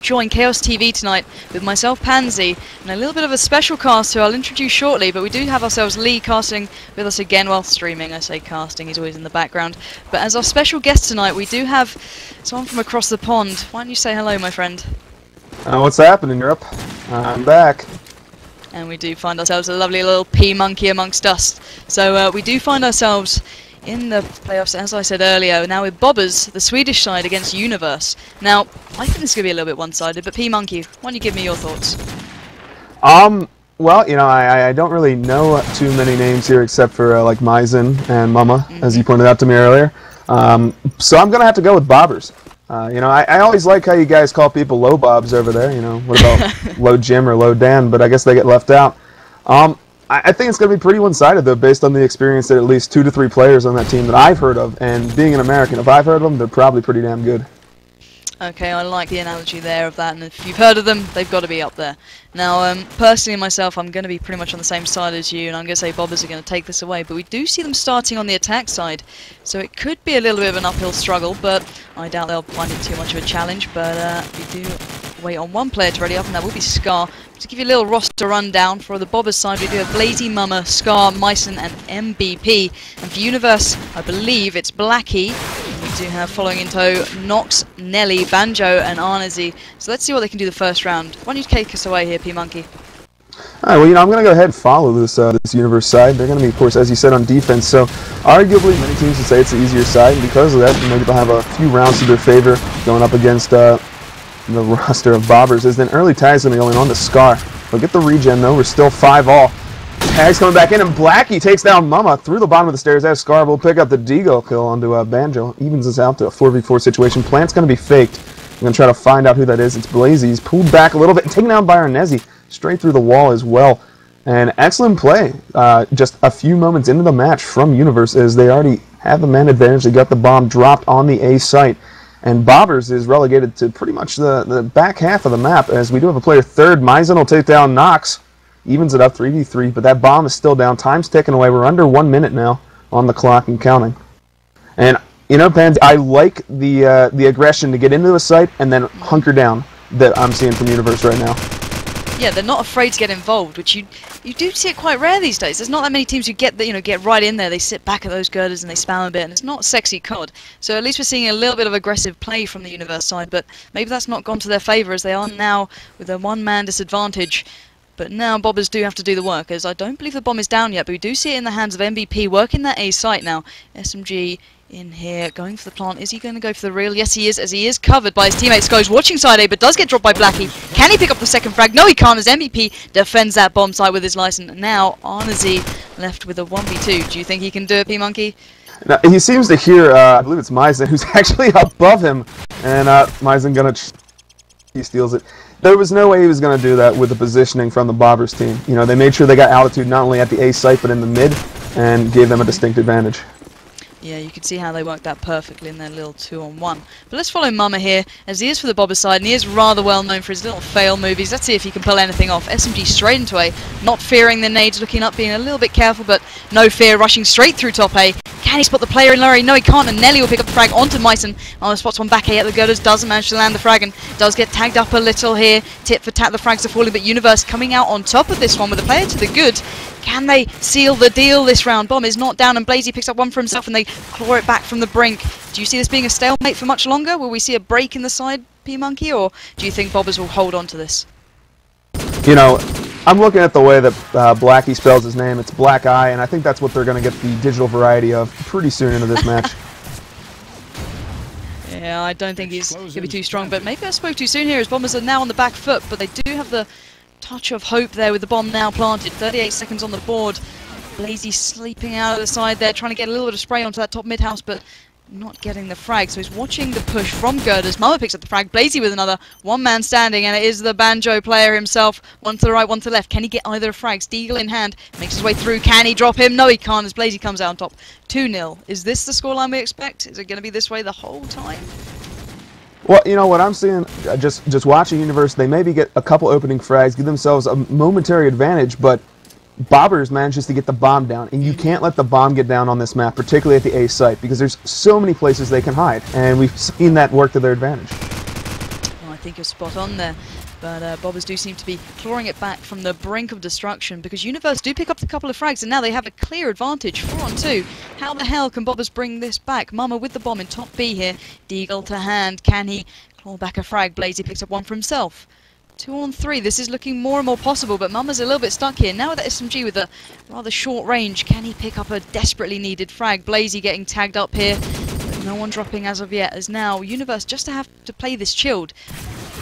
join Chaos TV tonight with myself, Pansy, and a little bit of a special cast who I'll introduce shortly, but we do have ourselves Lee casting with us again, well, streaming, I say casting, he's always in the background. But as our special guest tonight, we do have someone from across the pond. Why don't you say hello, my friend? What's happening, Europe? I'm back. And we do find ourselves a lovely little P-monkey amongst us. So we do find ourselves in the playoffs, as I said earlier, now with b0BBERZ, the Swedish side, against Universe. Now, I think this is going to be a little bit one-sided, but P-monkey, why don't you give me your thoughts? Well, you know, I don't really know too many names here except for like Myzen and Mama, as you pointed out to me earlier. So I'm going to have to go with b0BBERZ. You know, I always like how you guys call people low bobs over there, you know, what about low Jim or low Dan, but I guess they get left out. I think it's going to be pretty one-sided, though, based on the experience that at least 2 to 3 players on that team that I've heard of, and being an American, if I've heard of them, they're probably pretty damn good. Okay, I like the analogy there of that, and if you've heard of them, they've got to be up there. Now, personally myself, I'm going to be pretty much on the same side as you, and I'm going to say b0BBERZ are going to take this away, but we do see them starting on the attack side, so it could be a little bit of an uphill struggle, but I doubt they'll find it too much of a challenge, but we do wait on one player to ready up, and that will be Scar. To give you a little roster rundown, for the b0BBERZ side, we do have Blazy, Mama, Scar, Myson, and MVP, and for Universe, I believe it's Blackie. We do have following in tow Nox, Nelly, Banjo, and Arnazy. So let's see what they can do the first round. Why don't you take us away here, P-monkey? Alright, well, you know, I'm going to go ahead and follow this this Universe side. They're going to be, of course, as you said, on defense. So, arguably, many teams would say it's the easier side, and because of that, maybe they'll have a few rounds to their favor going up against the roster of b0BBERZ. As an early tag's going to be going on to Scar. We'll get the regen, though. We're still 5-all. Tag's coming back in, and Blackie takes down Mama through the bottom of the stairs. As Scar will pick up the Deagle kill onto Banjo. Evens us out to a 4v4 situation. Plant's going to be faked. I'm going to try to find out who that is. It's Blazy. He's pulled back a little bit and taken down by Arnezi. Straight through the wall as well. And excellent play just a few moments into the match from Universe, as they already have the man advantage. They got the bomb dropped on the A site. And b0BBERZ is relegated to pretty much the back half of the map, as we do have a player third. Myzen will take down Nox. Evens it up 3v3, but that bomb is still down. Time's ticking away. We're under 1 minute now on the clock and counting. And, you know, Pans, I like the aggression to get into the site and then hunker down that I'm seeing from Universe right now. Yeah, they're not afraid to get involved, which you do see it quite rare these days. There's not that many teams who get right in there. They sit back at those girders and they spam a bit, and it's not sexy COD. So at least we're seeing a little bit of aggressive play from the Universe side, but maybe that's not gone to their favour, as they are now with a one-man disadvantage. But now b0BBERZ do have to do the work, as I don't believe the bomb is down yet, but we do see it in the hands of MVP working that A site now. SMG in here, going for the plant. Is he going to go for the real? Yes, he is, as he is covered by his teammates. Goes watching side A, but does get dropped by Blackie. Can he pick up the second frag? No, he can't, as MVP defends that bomb site with his license. Now, Arnazy left with a 1v2. Do you think he can do it, P-monkey? Now, he seems to hear, I believe it's Myzen, who's actually above him. And Myzen he steals it. There was no way he was going to do that with the positioning from the b0BBERZ team. You know, they made sure they got altitude not only at the A site, but in the mid, and gave them a distinct advantage. Yeah, you can see how they worked that perfectly in their little 2-on-1. But let's follow Mama here, as he is for the b0BBERZ side, and he is rather well known for his little fail movies. Let's see if he can pull anything off. SMG straight into A, not fearing the nades, looking up, being a little bit careful, but no fear, rushing straight through top A. Can he spot the player in lower A? No, he can't, and Nelly will pick up the frag onto Myson. Oh, spots one back A at the girders, doesn't manage to land the frag, and does get tagged up a little here. Tit for tat, the frags are falling, but Universe coming out on top of this one with a player to the good. Can they seal the deal this round? Bomb is not down, and Blazy picks up one for himself, and they claw it back from the brink. Do you see this being a stalemate for much longer? Will we see a break in the side, P-monkey, or do you think b0BBERZ will hold on to this? You know, I'm looking at the way that Blackie spells his name. It's Black Eye, and I think that's what they're going to get the digital variety of pretty soon into this match. Yeah, I don't think he's going to be too strong, but maybe I spoke too soon here, as b0BBERZ are now on the back foot, but they do have the touch of hope there with the bomb now planted. 38 seconds on the board. Blazy sleeping out of the side there, trying to get a little bit of spray onto that top mid-house, but not getting the frag. So he's watching the push from girders. Mama picks up the frag. Blazy with another one-man standing, and it is the Banjo player himself. One to the right, one to the left. Can he get either of frags? Deagle in hand. Makes his way through. Can he drop him? No, he can't, as Blazy comes out on top. 2-0. Is this the scoreline we expect? Is it going to be this way the whole time? Well, you know what I'm seeing, just watching Universe, they maybe get a couple opening frags, give themselves a momentary advantage, but b0BBERZ manages to get the bomb down, and you can't let the bomb get down on this map, particularly at the A site, because there's so many places they can hide, and we've seen that work to their advantage. Well, I think you're spot on there. But b0BBERZ do seem to be clawing it back from the brink of destruction, because Universe do pick up a couple of frags, and now they have a clear advantage, 4-on-2. How the hell can b0BBERZ bring this back? Mama with the bomb in top B here. Deagle to hand. Can he claw back a frag? Blazy picks up one for himself. 2-on-3, this is looking more and more possible, but Mama's a little bit stuck here. Now with the SMG with a rather short range, can he pick up a desperately needed frag? Blazy getting tagged up here, but no one dropping as of yet, as now Universe just to have to play this chilled.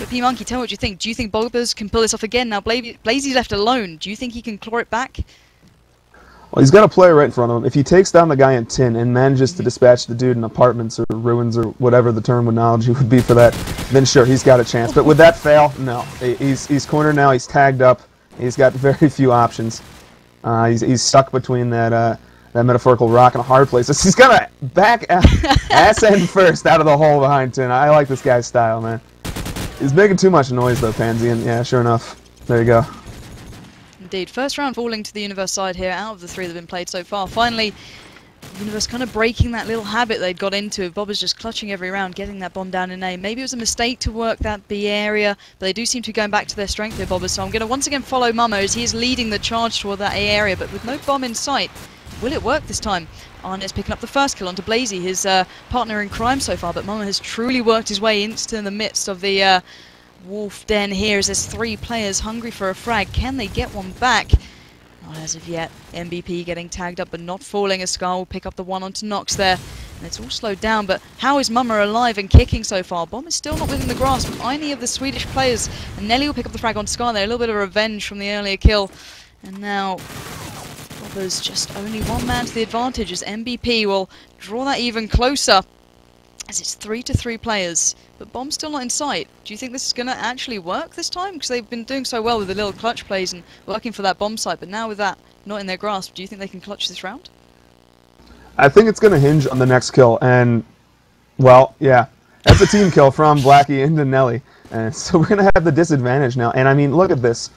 But P-Monkey, tell me what you think. Do you think b0BBERZ can pull this off again? Now Blazy's left alone. Do you think he can claw it back? Well, he's got a player right in front of him. If he takes down the guy in tin and manages to dispatch the dude in apartments or ruins or whatever the terminology would be for that, then sure, he's got a chance. But with that fail, no. He's cornered now. He's tagged up. He's got very few options. He's stuck between that metaphorical rock and a hard place. He's got to back ass end first out of the hole behind tin. I like this guy's style, man. He's making too much noise, though, Pansy, and yeah, sure enough. There you go. Indeed. First round falling to the Universe side here out of the 3 that have been played so far. Finally, Universe kind of breaking that little habit they'd got into. b0BBERZ just clutching every round, getting that bomb down in A. Maybe it was a mistake to work that B area, but they do seem to be going back to their strength here, b0BBERZ. So I'm going to once again follow Mamo as he is leading the charge toward that A area, but with no bomb in sight. Will it work this time? Arne is picking up the first kill onto Blazy, his partner in crime so far, but Mamo has truly worked his way into the midst of the Wolf Den here as there's 3 players hungry for a frag. Can they get one back? Not as of yet. MVP getting tagged up but not falling. A Scar will pick up the one onto Nox there. And it's all slowed down, but how is Mama alive and kicking so far? Bomb is still not within the grasp of any of the Swedish players. And Nelly will pick up the frag on Scar there. A little bit of revenge from the earlier kill. And now b0BBERZ just only one man to the advantage as MVP will draw that even closer. As it's 3-3 players, but Bomb's still not in sight. Do you think this is going to actually work this time? Because they've been doing so well with the little clutch plays and working for that bomb site, but now with that not in their grasp, do you think they can clutch this round? I think it's going to hinge on the next kill, and, well, yeah, that's a team kill from Blackie into Nelly, and so we're going to have the disadvantage now. And I mean, look at this.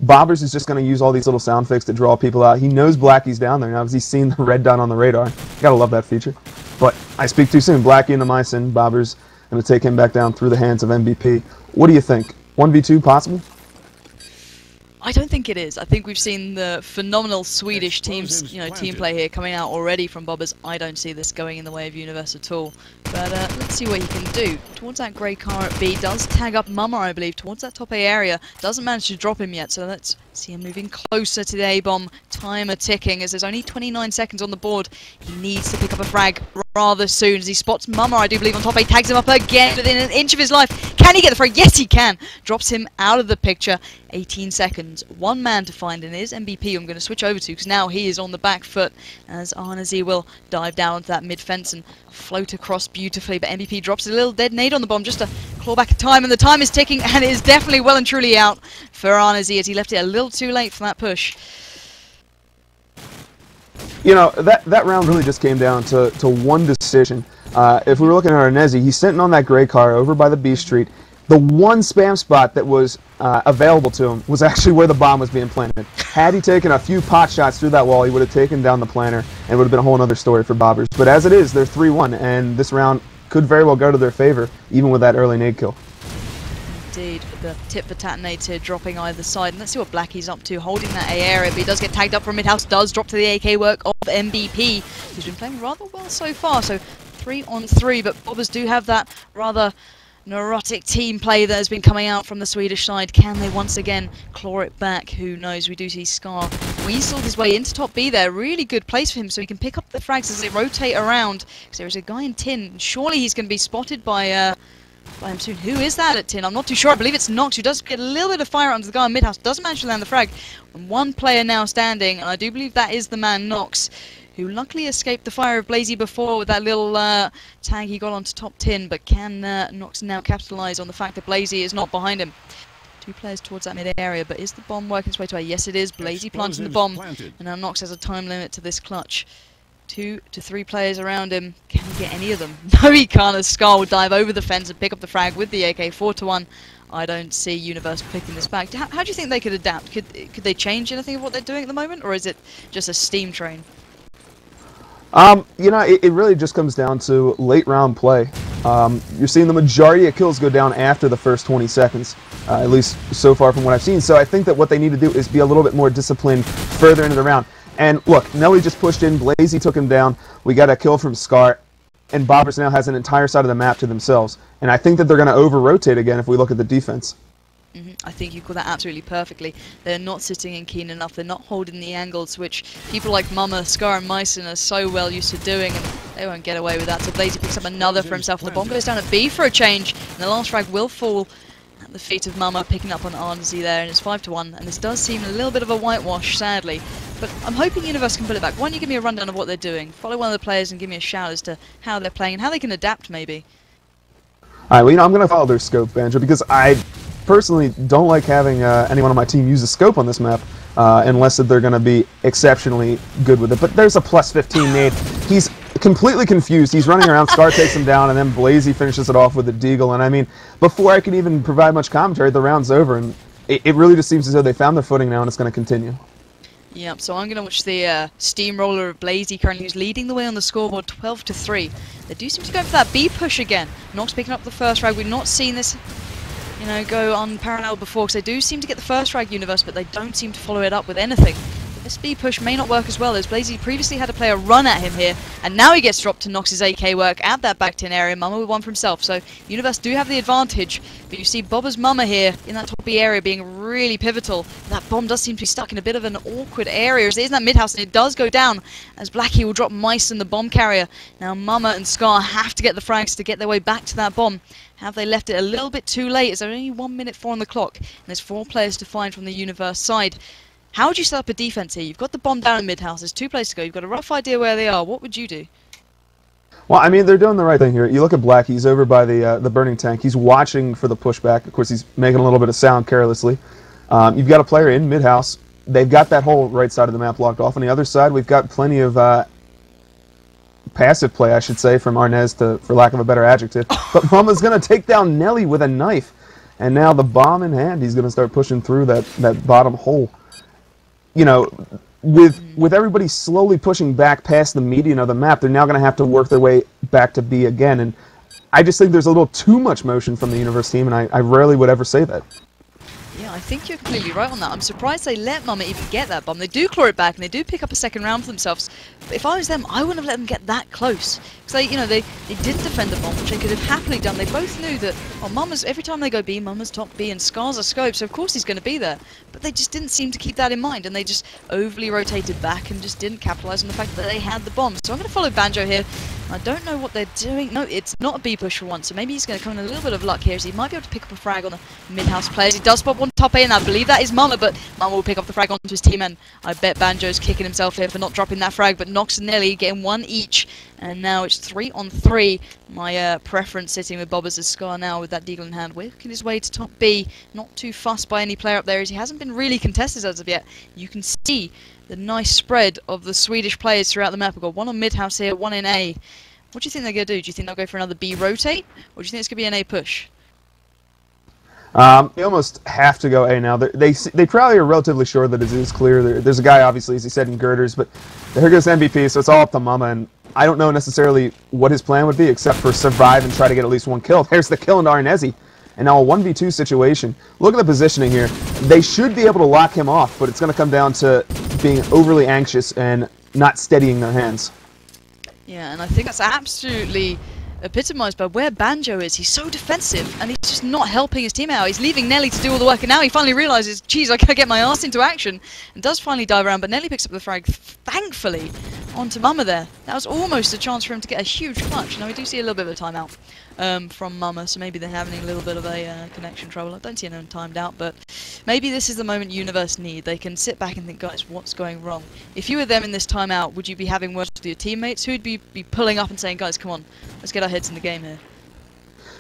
b0BBERZ is just going to use all these little sound effects to draw people out. He knows Blackie's down there now because he's seen the red dot on the radar. Gotta love that feature. But I speak too soon. Blackie into my sin. b0BBERZ going to take him back down through the hands of MVP. What do you think? 1v2 possible? I don't think it is. I think we've seen the phenomenal Swedish team play here coming out already from b0BBERZ. I don't see this going in the way of Universe at all. But let's see what he can do. Towards that grey car at B, does tag up Mama, I believe, towards that top A area. Doesn't manage to drop him yet, so let's see him moving closer to the A-bomb. Timer ticking as there's only 29 seconds on the board. He needs to pick up a frag rather soon as he spots Mama, I do believe, on top A. Tags him up again within an inch of his life. Can he get the frag? Yes, he can. Drops him out of the picture. 18 seconds. One man to find, and it is MVP I'm going to switch over to because now he is on the back foot as Arne will dive down onto that mid fence and float across beautifully. But MVP drops a little dead nade on the bomb just to claw back a time, and the time is ticking, and it is definitely well and truly out for Arne as he left it a little too late for that push. You know, that round really just came down to one decision. If we were looking at Arnezi, he's sitting on that gray car over by the B Street. The one spam spot that was available to him was actually where the bomb was being planted. Had he taken a few pot shots through that wall, he would have taken down the planter, and it would have been a whole other story for b0BBERZ. But as it is, they're 3-1, and this round could very well go to their favor, even with that early nade kill. Indeed, the tip for tat nades here dropping either side. And let's see what Blackie's up to, holding that A area, but he does get tagged up from mid-house, does drop to the AK work of MVP, who's been playing rather well so far. So 3-on-3, but b0BBERZ do have that rather neurotic team play that has been coming out from the Swedish side. Can they once again claw it back? Who knows? We do see Scar weaseled his way into top B there. Really good place for him so he can pick up the frags as they rotate around. Because there is a guy in tin. Surely he's going to be spotted by him soon. Who is that at tin? I'm not too sure. I believe it's Nox, who does get a little bit of fire onto the guy in mid-house. Doesn't manage to land the frag. And one player now standing, and I do believe that is the man Nox, who luckily escaped the fire of Blazy before with that little tag he got onto top tin, but can Nox now capitalise on the fact that Blazy is not behind him. 2 players towards that mid-area, but is the bomb working its way to A? Yes, it is. Blazy planting the bomb, and now Nox has a time limit to this clutch. 2 to 3 players around him. Can he get any of them? No, he can't, as Scar will dive over the fence and pick up the frag with the AK. 4-1. I don't see Universe picking this back. How do you think they could adapt? Could they change anything of what they're doing at the moment, or is it just a steam train? You know, it really just comes down to late round play. You're seeing the majority of kills go down after the first 20 seconds, at least so far from what I've seen. So I think that what they need to do is be a little bit more disciplined further into the round. And look, Nelly just pushed in, Blazy took him down, we got a kill from Scar, and b0BBERZ now has an entire side of the map to themselves. And I think that they're going to over-rotate again if we look at the defense. I think you call that absolutely perfectly. They're not sitting in keen enough, they're not holding the angles, which people like Mama, Scar and Myson are so well used to doing, and they won't get away with that. So Blazy picks up another for himself, and the bomb goes down at B for a change, and the last frag will fall at the feet of Mama, picking up on RNZ there, and it's 5-1, and this does seem a little bit of a whitewash, sadly. But I'm hoping Universe can pull it back. Why don't you give me a rundown of what they're doing? Follow one of the players and give me a shout as to how they're playing and how they can adapt, maybe. Alright, well, I'm going to follow their scope, Banjo, because I personally don't like having anyone on my team use a scope on this map unless they're going to be exceptionally good with it. But there's a plus 15 nade. He's completely confused. He's running around, Scar takes him down, and then Blazy finishes it off with a deagle. And I mean, before I can even provide much commentary, the round's over, and it really just seems as though they found their footing now, and it's going to continue. Yep, so I'm going to watch the steamroller of Blazy currently, who's leading the way on the scoreboard 12-3. They do seem to go for that B push again. Nox picking up the first frag. We've not seen this, you know, go unparalleled before, because they do seem to get the first frag, Universe, but they don't seem to follow it up with anything. This B push may not work as well, as Blazy previously had a player run at him here, and now he gets dropped to Nox's AK work at that back 10 area. Mama with one for himself, so Universe do have the advantage, but you see b0BBERZ Mama here in that top B area being really pivotal. That bomb does seem to be stuck in a bit of an awkward area, as it is in that mid house, and it does go down, as Blackie will drop Mice in the bomb carrier. Now Mama and Scar have to get the frags to get their way back to that bomb. Have they left it a little bit too late, as there's only 1 minute 4 on the clock, and there's 4 players to find from the Universe side. How would you set up a defense here? You've got the bomb down in mid-house, there's 2 players to go, you've got a rough idea where they are. What would you do? Well, I mean, they're doing the right thing here. You look at Black, he's over by the burning tank. He's watching for the pushback. Of course, he's making a little bit of sound carelessly. You've got a player in mid-house. They've got that whole right side of the map blocked off. On the other side, we've got plenty of passive play, I should say, from Arnez, for lack of a better adjective. But Mama's going to take down Nelly with a knife. And now the bomb in hand, he's going to start pushing through that bottom hole. You know, with everybody slowly pushing back past the median of the map, they're now going to have to work their way back to B again. And I just think there's a little too much motion from the Universe team, and I rarely would ever say that. Yeah, I think you're completely right on that. I'm surprised they let Mama even get that bomb. They do claw it back, and they do pick up a second round for themselves. But if I was them, I wouldn't have let them get that close. Because they, you know, they did defend the bomb, which they could have happily done. They both knew that, well, Mama's, every time they go B, Mama's top B, and Scar's a scope, so of course he's going to be there. But they just didn't seem to keep that in mind, and they just overly rotated back and just didn't capitalize on the fact that they had the bomb. So I'm going to follow Banjo here. I don't know what they're doing. No, it's not a B push for once, so maybe he's going to come in a little bit of luck here, as he might be able to pick up a frag on the mid-house players. He does spot one top A, and I believe that is Mama, but Mama will pick up the frag onto his team, and I bet Banjo's kicking himself here for not dropping that frag, but Nox and Nelly getting 1 each, and now it's 3-on-3. My preference sitting with b0BBERZ as Scar now with that deagle in hand, working his way to top B, not too fussed by any player up there, as he hasn't been really contested as of yet. You can see the nice spread of the Swedish players throughout the map. We've got 1 on mid-house here, 1 in A. What do you think they're going to do? Do you think they'll go for another B rotate, or do you think it's going to be an A push? They almost have to go A now. They probably are relatively sure that it is clear. There's a guy, obviously, as he said, in girders, but here goes MVP, so it's all up to Mama, and I don't know necessarily what his plan would be, except for survive and try to get at least 1 kill. There's the kill into Arnezi, and now a 1v2 situation. Look at the positioning here. They should be able to lock him off, but it's going to come down to being overly anxious and not steadying their hands. Yeah, and I think that's absolutely epitomised by where Banjo is. He's so defensive, and he's just not helping his team out. He's leaving Nelly to do all the work, and now he finally realises, geez, I gotta get my ass into action, and does finally dive around, but Nelly picks up the frag, thankfully, onto Mama there. That was almost a chance for him to get a huge clutch. Now we do see a little bit of a timeout from Mama, so maybe they're having a little bit of a connection trouble. I don't see anyone timed out, but maybe this is the moment Universe need. They can sit back and think, guys, what's going wrong? If you were them in this timeout, would you be having words with your teammates? Who'd be pulling up and saying, guys, come on, let's get our heads in the game here?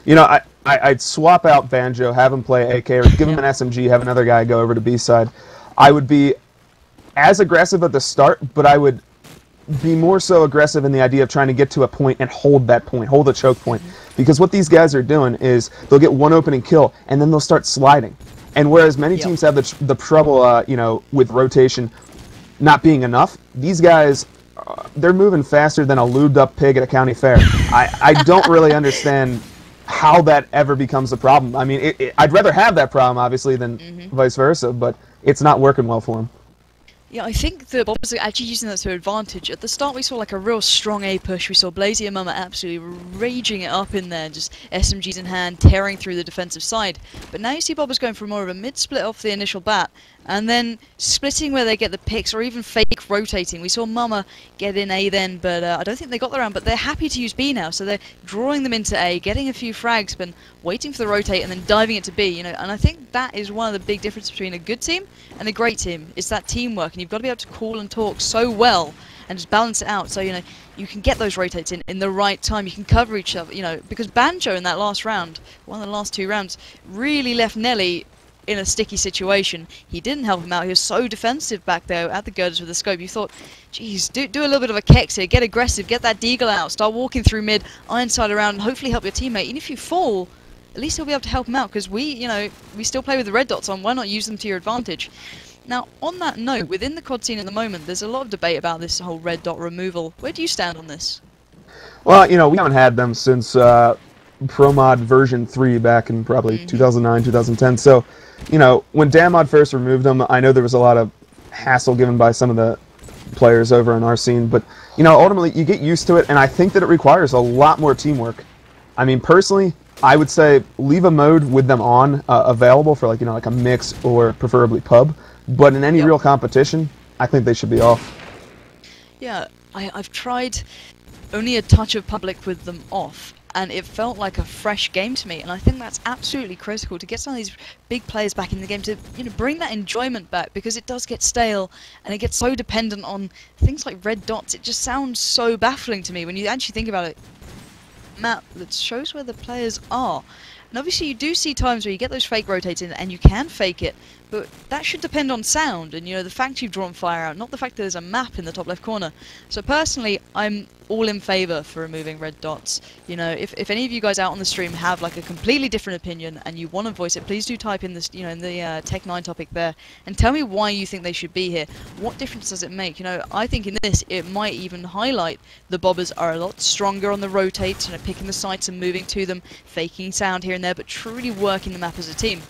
You know, I'd swap out Banjo, have him play AK, or give him an SMG, have another guy go over to B side. I would be as aggressive at the start, but I would be more so aggressive in the idea of trying to get to a point and hold that point, hold a choke point. Because what these guys are doing is they'll get 1 opening kill, and then they'll start sliding. And whereas many teams have the trouble, you know, with rotation not being enough, these guys they're moving faster than a lubed-up pig at a county fair. I don't really understand how that ever becomes a problem. I mean, I'd rather have that problem, obviously, than vice versa, but it's not working well for them. Yeah, I think the Bobbers are actually using that to their advantage. At the start we saw like a real strong A push. We saw Blazy and Mama absolutely raging it up in there, just SMGs in hand, tearing through the defensive side. But now you see Bobbers going for more of a mid-split off the initial bat, and then splitting where they get the picks, or even fake rotating. We saw Mama get in A then, but I don't think they got the round, but they're happy to use B now, so they're drawing them into A, getting a few frags, but waiting for the rotate and then diving it to B, you know, and I think that is one of the big differences between a good team and a great team. It's that teamwork, and you've got to be able to call and talk so well and just balance it out, so, you know, you can get those rotates in the right time, you can cover each other, you know, because Banjo in that last round, one of the last 2 rounds, really left Nelly in a sticky situation. He didn't help him out. He was so defensive back there at the girders with the scope. You thought, geez, do a little bit of a kex here, get aggressive, get that deagle out, start walking through mid, ironside around, and hopefully help your teammate. Even if you fall, at least he'll be able to help him out, because we still play with the red dots on. Why not use them to your advantage? Now, on that note, within the COD scene at the moment, there's a lot of debate about this whole red dot removal. Where do you stand on this? Well, you know, we haven't had them since ProMod version 3 back in probably 2009, 2010. So, you know, when DamMod first removed them, I know there was a lot of hassle given by some of the players over in our scene, but, you know, ultimately you get used to it, and I think that it requires a lot more teamwork. I mean, personally, I would say leave a mode with them on, available for, like, you know, like a mix or preferably pub, but in any real competition, I think they should be off. Yeah, I've tried only a touch of public with them off, and it felt like a fresh game to me, and I think that's absolutely critical to get some of these big players back in the game, to, you know, bring that enjoyment back, because it does get stale and it gets so dependent on things like red dots. It just sounds so baffling to me when you actually think about it. Map that shows where the players are, and obviously you do see times where you get those fake rotates in and you can fake it, but that should depend on sound and, you know, the fact you've drawn fire out, not the fact that there's a map in the top left corner. So personally, I'm all in favour for removing red dots. You know, if any of you guys out on the stream have like a completely different opinion and you want to voice it, please do type in this, you know, in the Tech 9 topic there, and tell me why you think they should be here. What difference does it make? You know, I think in this it might even highlight the bobbers are a lot stronger on the rotates, you know, picking the sights and moving to them, faking sound here and there, but truly working the map as a team.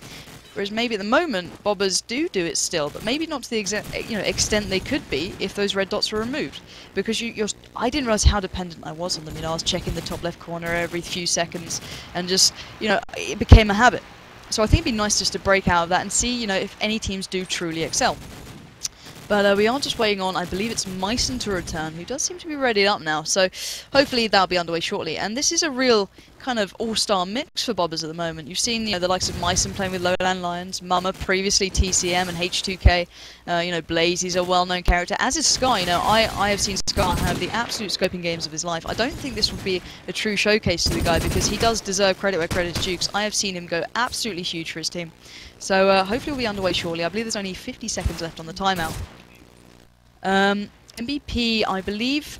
Whereas maybe at the moment, bobbers do it still, but maybe not to the extent they could be if those red dots were removed. Because I didn't realise how dependent I was on them. You know, I was checking the top left corner every few seconds, and just, you know, it became a habit. So I think it'd be nice just to break out of that and see, you know, if any teams do truly excel. But we are just waiting on, I believe it's Myson to return, who does seem to be readied up now, so hopefully that'll be underway shortly. And this is a real kind of all-star mix for bobbers at the moment. You've seen, you know, the likes of Myson playing with Lowland Lions, Mama previously TCM and H2K, you know, Blazy's a well-known character, as is Sky. You know, I have seen Sky have the absolute scoping games of his life. I don't think this would be a true showcase to the guy, because he does deserve credit where credit's due. I have seen him go absolutely huge for his team. So hopefully we'll be underway shortly. I believe there's only 50 seconds left on the timeout. MVP, I believe,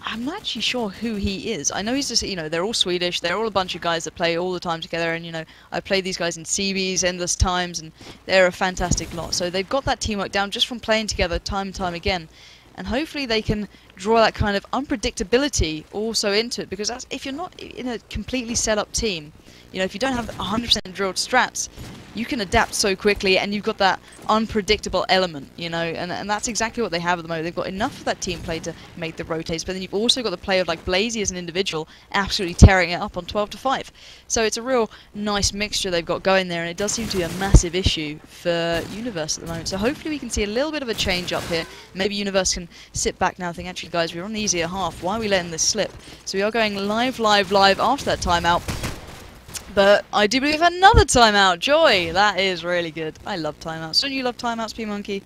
I'm not actually sure who he is. I know he's just, you know, they're all Swedish, they're all a bunch of guys that play all the time together, and, you know, I've played these guys in CBs endless times, and they're a fantastic lot. So they've got that teamwork down just from playing together time and time again, and hopefully they can draw that kind of unpredictability also into it, because that's, if you're not in a completely set up team, you know, if you don't have 100% drilled strats, you can adapt so quickly, and you've got that unpredictable element, you know, and that's exactly what they have at the moment. They've got enough of that team play to make the rotates, but then you've also got the play of like Blazy as an individual absolutely tearing it up on 12-5. So it's a real nice mixture they've got going there, and it does seem to be a massive issue for Universe at the moment. So hopefully we can see a little bit of a change up here. Maybe Universe can sit back now and think, actually guys, we're on the easier half, why are we letting this slip? So we are going live after that timeout. But I do believe another timeout. Joy! That is really good. I love timeouts. Don't you love timeouts, P-Monkey?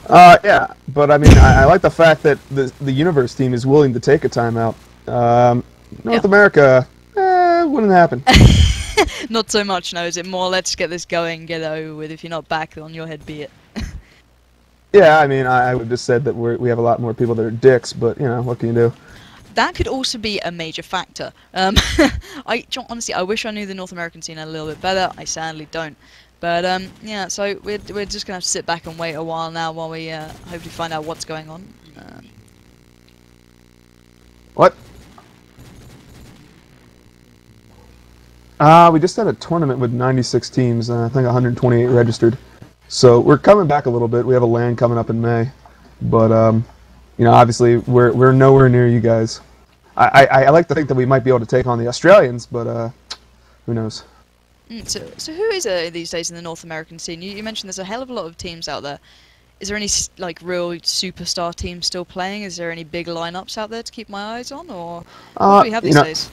Yeah, but I mean, I like the fact that the Universe team is willing to take a timeout. North America, wouldn't happen. Not so much, no. Is it more, let's get this going, get it over with. If you're not back, on your head be it. Yeah, I mean, I would have just said that we have a lot more people that are dicks, but, you know, what can you do? That could also be a major factor. Honestly, I wish I knew the North American scene a little bit better. I sadly don't. But yeah, so we're just gonna have to sit back and wait a while now while we hopefully find out what's going on. What? We just had a tournament with 96 teams, and I think 128 registered. So we're coming back a little bit. We have a LAN coming up in May, but you know, obviously we're nowhere near you guys. I like to think that we might be able to take on the Australians, but who knows? So who is these days in the North American scene? You mentioned there's a hell of a lot of teams out there. Is there any like real superstar teams still playing? Is there any big lineups out there to keep my eyes on, or what do we have these days?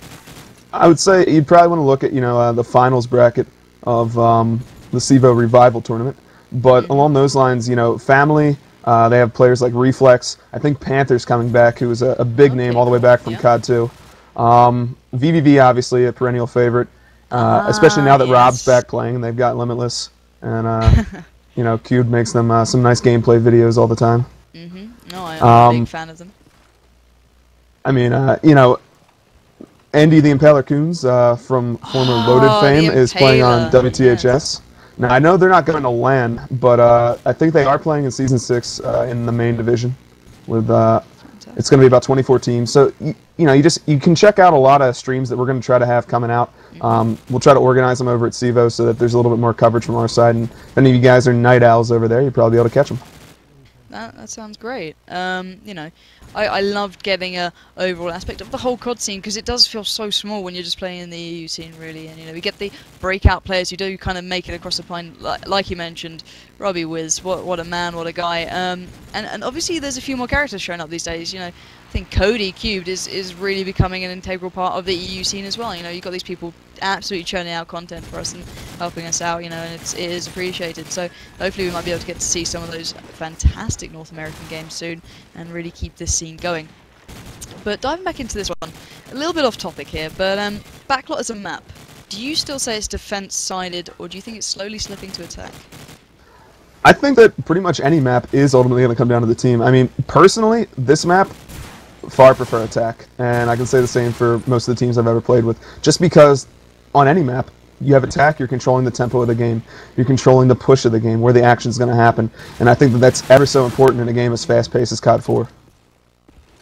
I would say you'd probably want to look at the finals bracket of the COD4 Revival tournament. But along those lines, Family, they have players like Reflex. I think Panther's coming back, who is a big name all the way back from COD2. b0BBERZ, obviously a perennial favorite, especially now that Rob's back playing. They've got Limitless, and COD makes them some nice gameplay videos all the time. No, I'm a big fan of them. I mean, Andy the Impaler Coons from former Loaded fame is playing on WTHS. Yes. Now, I know they're not going to LAN, but I think they are playing in Season 6 in the main division. With it's going to be about 24 teams. So, you can check out a lot of streams that we're going to try to have coming out. We'll try to organize them over at COD4 so that there's a little bit more coverage from our side. And if any of you guys are night owls over there, you'll probably be able to catch them. That sounds great. I loved getting a overall aspect of the whole COD scene, because it does feel so small when you're just playing in the EU scene, really. And we get the breakout players who do kind of make it across the line, like you mentioned, Robbie Wiz. What a man, what a guy. And obviously there's a few more characters showing up these days. I think Cody Cubed is really becoming an integral part of the EU scene as well. You've got these people absolutely churning out content for us and helping us out, and it is appreciated. So hopefully we might be able to get to see some of those fantastic North American games soon and really keep this scene going. But diving back into this one, a little bit off topic here, but Backlot as a map, do you still say it's defense-sided, or do you think it's slowly slipping to attack? I think that pretty much any map is ultimately going to come down to the team. I mean, personally, this map, far prefer attack, and I can say the same for most of the teams I've ever played with, just because on any map, you have attack, you're controlling the tempo of the game, you're controlling the push of the game, where the action's going to happen, and I think that that's ever so important in a game as fast-paced as COD4.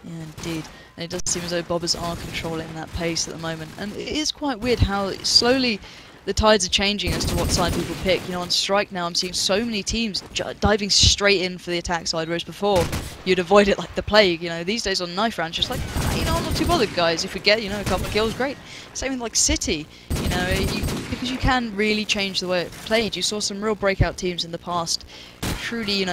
Yeah, indeed. And it does seem as though Bobbers are controlling that pace at the moment, and it is quite weird how slowly the tides are changing as to what side people pick. On Strike now I'm seeing so many teams diving straight in for the attack side, whereas before you'd avoid it like the plague. These days on Knife Round, just like, I'm not too bothered, guys. If we get, a couple of kills, great. Same with like City, because you can really change the way it's played. You saw some real breakout teams in the past truly,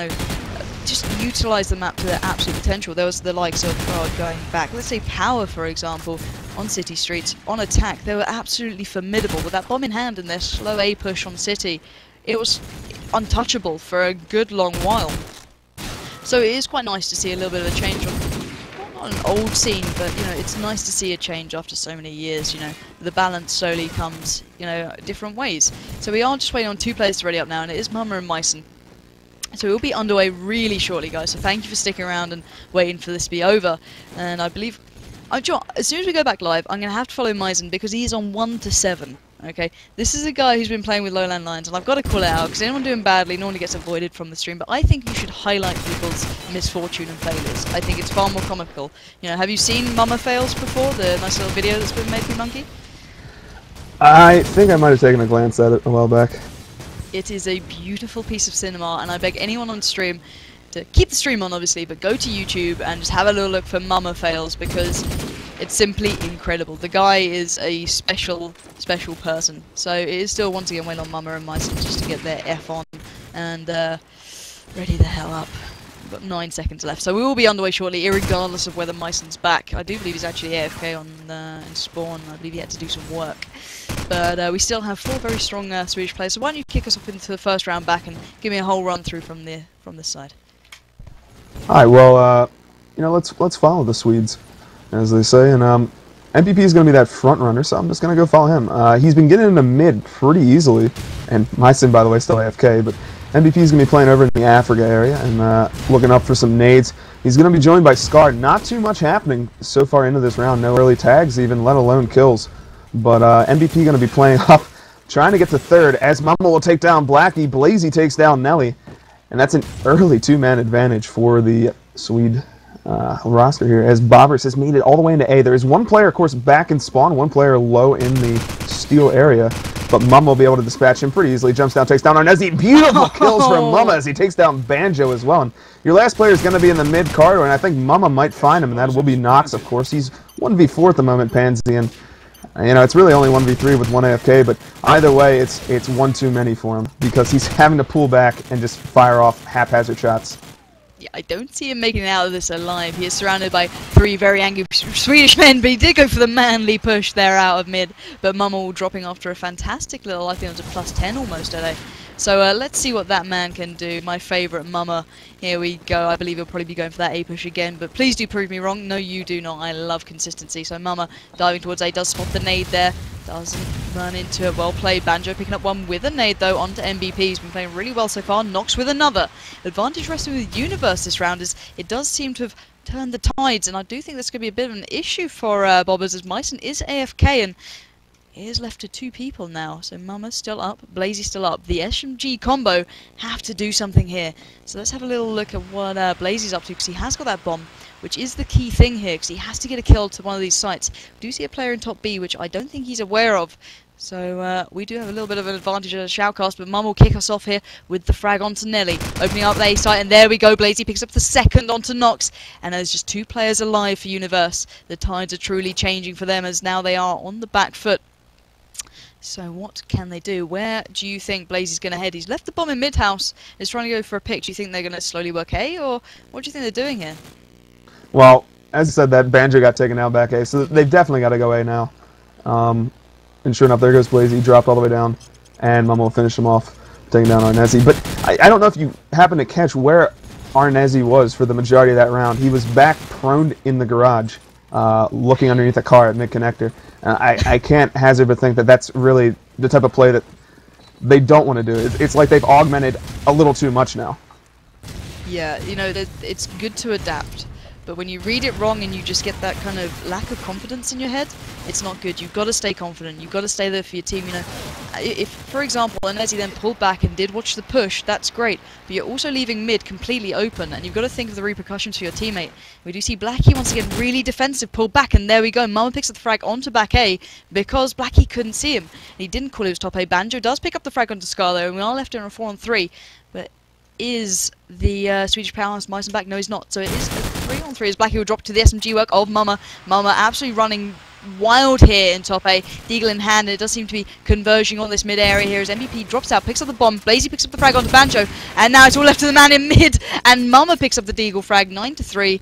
just utilize the map to their absolute potential. There was the likes of, going back, let's say Power, for example, on City streets, on attack, they were absolutely formidable. With that bomb in hand and their slow A push on City, it was untouchable for a good long while. So it is quite nice to see a little bit of a change on, not an old scene, but, it's nice to see a change after so many years, The balance slowly comes, different ways. So we are just waiting on 2 players to ready up now, and it is Mummer and Myson. So we'll be underway really shortly, guys, so thank you for sticking around and waiting for this to be over. And I believe, as soon as we go back live, I'm going to have to follow Myson because he is on 1 to 7. Okay, this is a guy who's been playing with Lowland Lions, and I've got to call it out because anyone doing badly normally gets avoided from the stream, but I think you should highlight people's misfortune and failures. I think it's far more comical. Have you seen Mama Fails before, the nice little video that's been made for Monkey? I think I might have taken a glance at it a while back. It is a beautiful piece of cinema, and I beg anyone on stream to keep the stream on, obviously, but go to YouTube and just have a little look for Mama Fails, because it's simply incredible. The guy is a special person. So it is still once again waiting on Mama and Myson just to get their F on and ready the hell up. We've got 9 seconds left, so we will be underway shortly, irregardless of whether Myson's back. I do believe he's actually AFK in spawn. I believe he had to do some work. But we still have 4 very strong Swedish players, so why don't you kick us off into the first round back and give me a whole run through from this side. Alright, well, let's follow the Swedes, as they say, and MPP is going to be that front runner, so I'm just going to go follow him. He's been getting into mid pretty easily, and Myson, by the way, still AFK, but MPP is going to be playing over in the Africa area and looking up for some nades. He's going to be joined by Scar. Not too much happening so far into this round, no early tags even, let alone kills. But MVP going to be playing up, trying to get to third, as Mama will take down Blackie. Blazy takes down Nelly, and that's an early 2-man advantage for the Swede roster here, as b0BBERZ has made it all the way into A. There is one player, of course, back in spawn, one player low in the steel area, but Mama will be able to dispatch him pretty easily. Jumps down, takes down Arnezi. Beautiful kills from Mama as he takes down b0BBERZ as well. And your last player is going to be in the mid corridor, and I think Mama might find him, and that will be Nox, of course. He's 1v4 at the moment, Pansy, and you know, it's really only 1v3 with one AFK, but either way, it's one too many for him because he's having to pull back and just fire off haphazard shots. Yeah, I don't see him making it out of this alive. He is surrounded by 3 very angry Swedish men, but he did go for the manly push there out of mid. But Mummel dropping after a fantastic little, I think it was a +10 almost today. So let's see what that man can do. My favourite Mama. Here we go. I believe he'll probably be going for that A push again, but please do prove me wrong. No, you do not. I love consistency. So Mama diving towards A, does spot the nade there. Doesn't run into it. Well played. Banjo picking up one with a nade though onto MVP. He's been playing really well so far. Nox with another. Advantage resting with b0BBERZ this round, as it does seem to have turned the tides, and I do think this could be a bit of an issue for b0BBERZ, as Myson is AFK and he is left to 2 people now. So Mama's still up, Blazy still up. The SMG combo have to do something here. So let's have a little look at what Blazy's up to, because he has got that bomb, which is the key thing here, because he has to get a kill to one of these sites. We do see a player in top B, which I don't think he's aware of. So we do have a little bit of an advantage at a shoutcast, but Mum will kick us off here with the frag onto Nelly. Opening up the A site, and there we go. Blazy picks up the second onto Nox, and there's just 2 players alive for b0BBERZ. The tides are truly changing for them, as now they are on the back foot. So what can they do? Where do you think Blazy's going to head? He's left the bomb in mid-house. He's trying to go for a pick. Do you think they're going to slowly work A, or what do you think they're doing here? Well, as I said, that Banjo got taken out back A, so they've definitely got to go A now. And sure enough, there goes Blazy, dropped all the way down, and Mama will finish him off, taking down Arnezi. But I don't know if you happen to catch where Arnezi was for the majority of that round. He was back prone in the garage, looking underneath a car at mid-connector. I can't hazard but think that that's really the type of play that they don't want to do. It's like they've augmented a little too much now. Yeah, you know, it's good to adapt, but when you read it wrong and you just get that kind of lack of confidence in your head, it's not good. You've got to stay confident. You've got to stay there for your team. You know, if, for example, Arnezi then pulled back and did watch the push, that's great, but you're also leaving mid completely open, and you've got to think of the repercussions for your teammate. We do see Blackie once again really defensive, pulled back, and there we go. Mama picks up the frag onto back A because Blackie couldn't see him. He didn't call it was top A. Banjo does pick up the frag onto Scar though, and we are left in a 4-on-3, but is the Swedish powerhouse Myson back? No, he's not. So it is a 3-on-3 as Blackie will drop to the SMG work of Mama. Mama absolutely running wild here in top A. Deagle in hand, and it does seem to be converging on this mid area here as MVP drops out, picks up the bomb. Blazy picks up the frag onto Banjo, and now it's all left to the man in mid, and Mama picks up the Deagle frag, 9-3.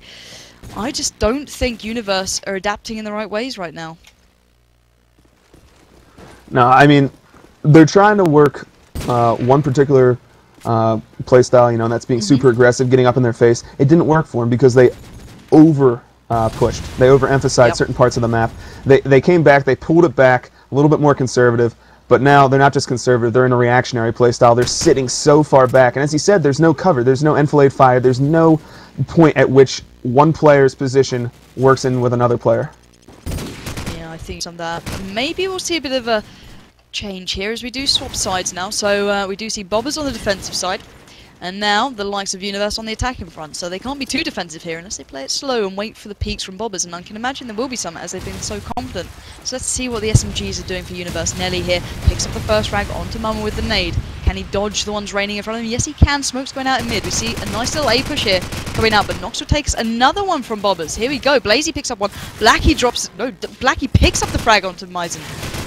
I just don't think b0BBERZ are adapting in the right ways right now. No, I mean, they're trying to work one particular play style, you know, and that's being super aggressive, getting up in their face. It didn't work for them because they pushed. They overemphasized certain parts of the map. They came back, they pulled it back, a little bit more conservative, but now they're not just conservative, they're in a reactionary play style. They're sitting so far back, and as he said, there's no cover, there's no enfilade fire, there's no point at which one player's position works in with another player. Yeah, I think some of that. Maybe we'll see a bit of a change here as we do swap sides now. So we do see b0BBERZ on the defensive side, and now the likes of b0BBERZ on the attacking front. So they can't be too defensive here unless they play it slow and wait for the peaks from b0BBERZ, and I can imagine there will be some as they've been so confident. So let's see what the SMGs are doing for b0BBERZ. Nelly here picks up the first frag onto Mama with the nade. Can he dodge the ones raining in front of him? Yes, he can. Smoke's going out in mid. We see a nice little A push here coming out, but Noxel takes another one from b0BBERZ. Here we go. Blazy picks up one. Blackie drops. No, Blackie picks up the frag onto Myson.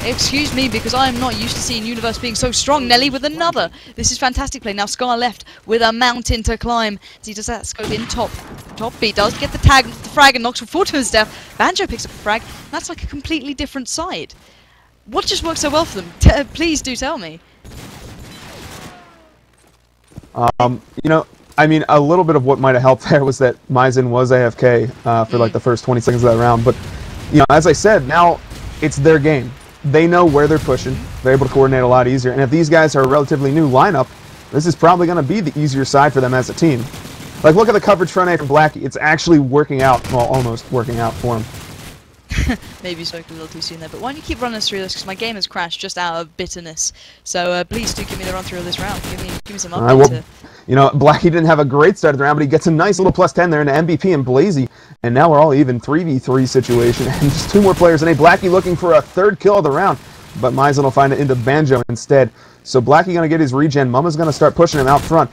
Excuse me, because I am not used to seeing b0BBERZ being so strong. Nelly with another. This is fantastic play. Now Scar left with a mountain to climb. As he does that scope in top B. Does get the tag, the frag, and Noxel fall to his death. Banjo picks up the frag. That's like a completely different side. What just worked so well for them? Please do tell me. You know, I mean, a little bit of what might have helped there was that Myson was AFK for like the first 20 seconds of that round. But, you know, as I said, now it's their game. They know where they're pushing. They're able to coordinate a lot easier. And if these guys are a relatively new lineup, this is probably going to be the easier side for them as a team. Like, look at the coverage front A from Blackie. It's actually working out, well, almost working out for him. Maybe spoke a little too soon there, but why don't you keep running us through this, because my game has crashed just out of bitterness. So please do give me the run through of this round. Give me some updates here. You know, Blackie didn't have a great start of the round, but he gets a nice little plus 10 there into MVP and Blazy. And now we're all even, 3v3 situation. And just 2 more players. And Blackie looking for a 3rd kill of the round. But Mison will find it into Banjo instead. So Blackie going to get his regen. Mama's going to start pushing him out front.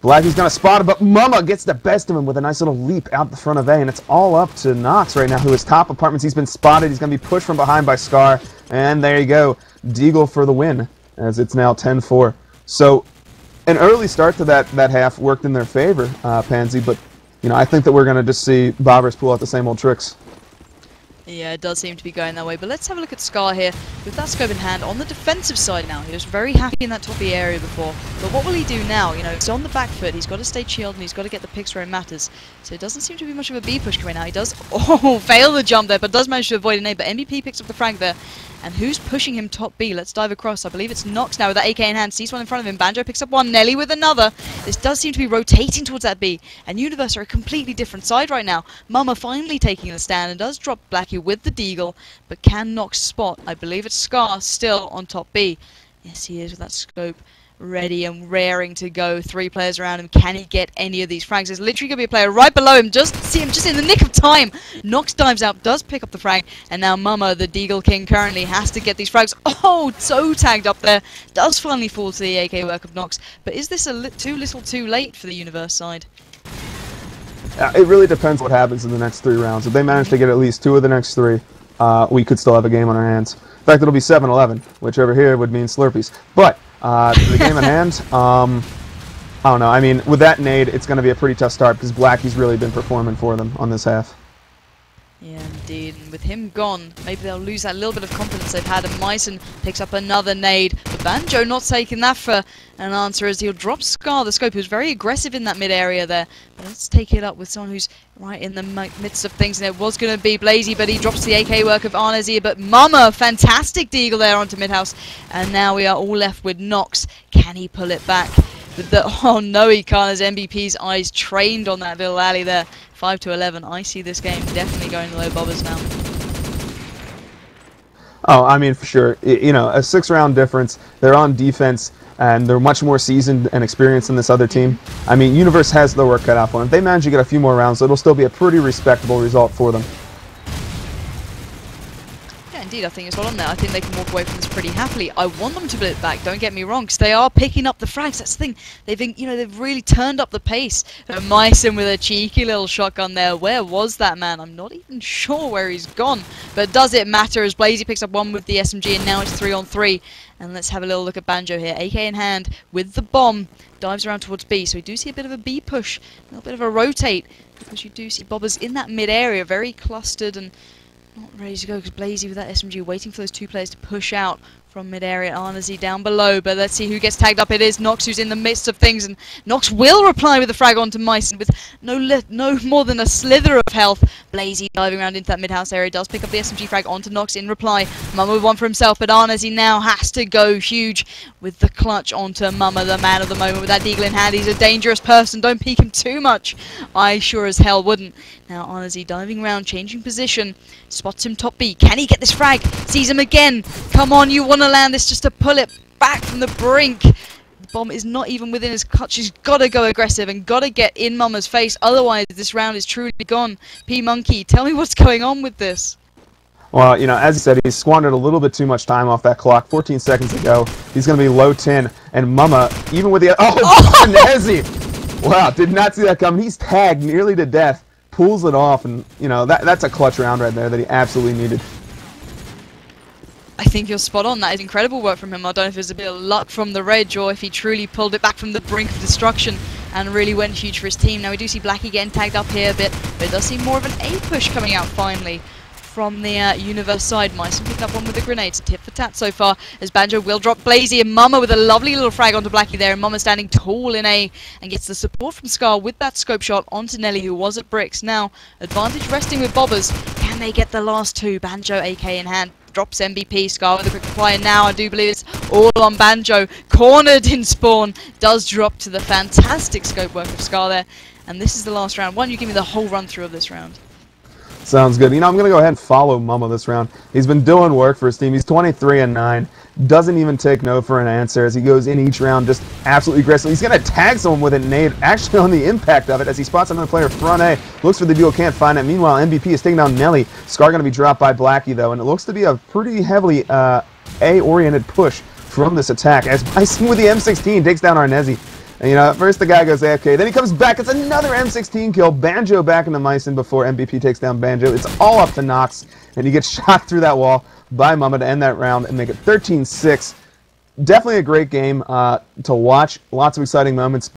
Blackie's going to spot him, but Mama gets the best of him with a nice little leap out the front of A. And it's all up to Nox right now, who is top apartments. He's been spotted. He's going to be pushed from behind by Scar. And there you go. Deagle for the win, as it's now 10-4. So an early start to that half worked in their favor, Pansy. But, you know, I think that we're going to just see b0BBERZ pull out the same old tricks. Yeah, it does seem to be going that way, but let's have a look at Scar here with that scope in hand on the defensive side now. He was very happy in that top B area before, but what will he do now? You know, he's on the back foot, he's got to stay chilled and he's got to get the picks where it matters. So it doesn't seem to be much of a B push coming out. He does, fail the jump there, but does manage to avoid an A, but MVP picks up the frag there. And who's pushing him top B? Let's dive across. I believe it's Nox now with that AK in hand. Sees one in front of him. Banjo picks up one. Nelly with another. This does seem to be rotating towards that B. And Universe are a completely different side right now. Mama finally taking the stand and does drop Blackie with the Deagle. But can Nox spot? I believe it's Scar still on top B. Yes, he is with that scope. Ready and raring to go. 3 players around him. Can he get any of these frags? There's literally going to be a player right below him. Just see him just in the nick of time. Nox dives out, does pick up the frag, and now Mama, the Deagle King, currently has to get these frags. Oh, so tagged up there. Does finally fall to the AK work of Nox. But is this too little too late for the Universe side? It really depends what happens in the next 3 rounds. If they manage to get at least 2 of the next 3, we could still have a game on our hands. In fact, it'll be 7-11, which over here would mean Slurpees. But the game at hand, I don't know. I mean, with that nade, it's going to be a pretty tough start because Blackie's really been performing for them on this half. Yeah, indeed. And with him gone, maybe they'll lose that little bit of confidence they've had. And Mison picks up another nade. But Banjo not taking that for an answer as he'll drop Scar, the scope, who's very aggressive in that mid-area there. But let's take it up with someone who's right in the midst of things. And it was going to be Blazy, but he drops the AK work of Arnazir. But Mama, fantastic Deagle there onto mid-house. And now we are all left with Nox. Can he pull it back? With the, oh no, he can't, as MVP's eyes trained on that little alley there. 5-11. I see this game definitely going to low b0BBERZ now. Oh, I mean, for sure. You know, a 6-round difference. They're on defense, and they're much more seasoned and experienced than this other team. I mean, Universe has the work cut out for them. If they manage to get a few more rounds, it'll still be a pretty respectable result for them. Indeed, I think it's well on there. I think they can walk away from this pretty happily. I want them to put it back, don't get me wrong, because they are picking up the frags. That's the thing. They've really turned up the pace. Mison with a cheeky little shotgun there. Where was that man? I'm not even sure where he's gone. But does it matter as Blazy picks up one with the SMG and now it's 3-on-3. And let's have a little look at Banjo here. AK in hand with the bomb. Dives around towards B. So we do see a bit of a B push. A little bit of a rotate. Because you do see b0BBERZ in that mid area. Very clustered and not ready to go because Blazy with that SMG waiting for those 2 players to push out from mid-area. Arnazir down below, but let's see who gets tagged up. It is Nox who's in the midst of things, and Nox will reply with a frag onto Mison with no more than a slither of health. Blazy diving around into that mid-house area, does pick up the SMG frag onto Nox in reply. Mama with one for himself, but Arnazir now has to go huge with the clutch onto Mama, the man of the moment with that Deagle in hand. He's a dangerous person, don't peek him too much. I sure as hell wouldn't. Now Arnazir diving around, changing position, spots him top B. Can he get this frag? Sees him again. Come on, you want to land this just to pull it back from the brink. The bomb is not even within his clutch. He's got to go aggressive and got to get in Mama's face. Otherwise, this round is truly gone. P-Monkey, tell me what's going on with this. Well, you know, as you said, he's squandered a little bit too much time off that clock. 14 seconds to go. He's going to be low 10. And Mama, even with the... Oh, Nezzy! Wow, did not see that coming. He's tagged nearly to death. Pulls it off. And, you know, that's a clutch round right there that he absolutely needed. I think you're spot on. That is incredible work from him. I don't know if it was a bit of luck from the Reg or if he truly pulled it back from the brink of destruction and really went huge for his team. Now we do see Blackie getting tagged up here a bit, but it does seem more of an A push coming out finally from the Universe side. Mison picking up one with the grenades. Tip for tat so far as Banjo will drop Blazy and Mama with a lovely little frag onto Blackie there. And Mama standing tall in A and gets the support from Scar with that scope shot onto Nelly, who was at bricks. Now advantage resting with b0BBERZ. Can they get the last 2? Banjo AK in hand. Drops MVP, Scar with a quick reply, and now I do believe it's all on Banjo. Cornered in spawn, does drop to the fantastic scope work of Scar there. And this is the last round. Why don't you give me the whole run through of this round? Sounds good. You know, I'm going to go ahead and follow Mama this round. He's been doing work for his team. He's 23-9. doesn't even take no for an answer as he goes in each round just absolutely aggressive. He's going to tag someone with a nade, actually on the impact of it, as he spots another player front A, looks for the duel, can't find it. Meanwhile, MVP is taking down Nelly. Scar going to be dropped by Blackie, though, and it looks to be a pretty heavily A-oriented push from this attack, as Bison with the M16 takes down Arnezi. And, at first the guy goes AFK, then he comes back, it's another M16 kill, Banjo back into Myson before MVP takes down Banjo. It's all up to Nox, and he gets shot through that wall by Mama to end that round and make it 13-6. Definitely a great game to watch, lots of exciting moments.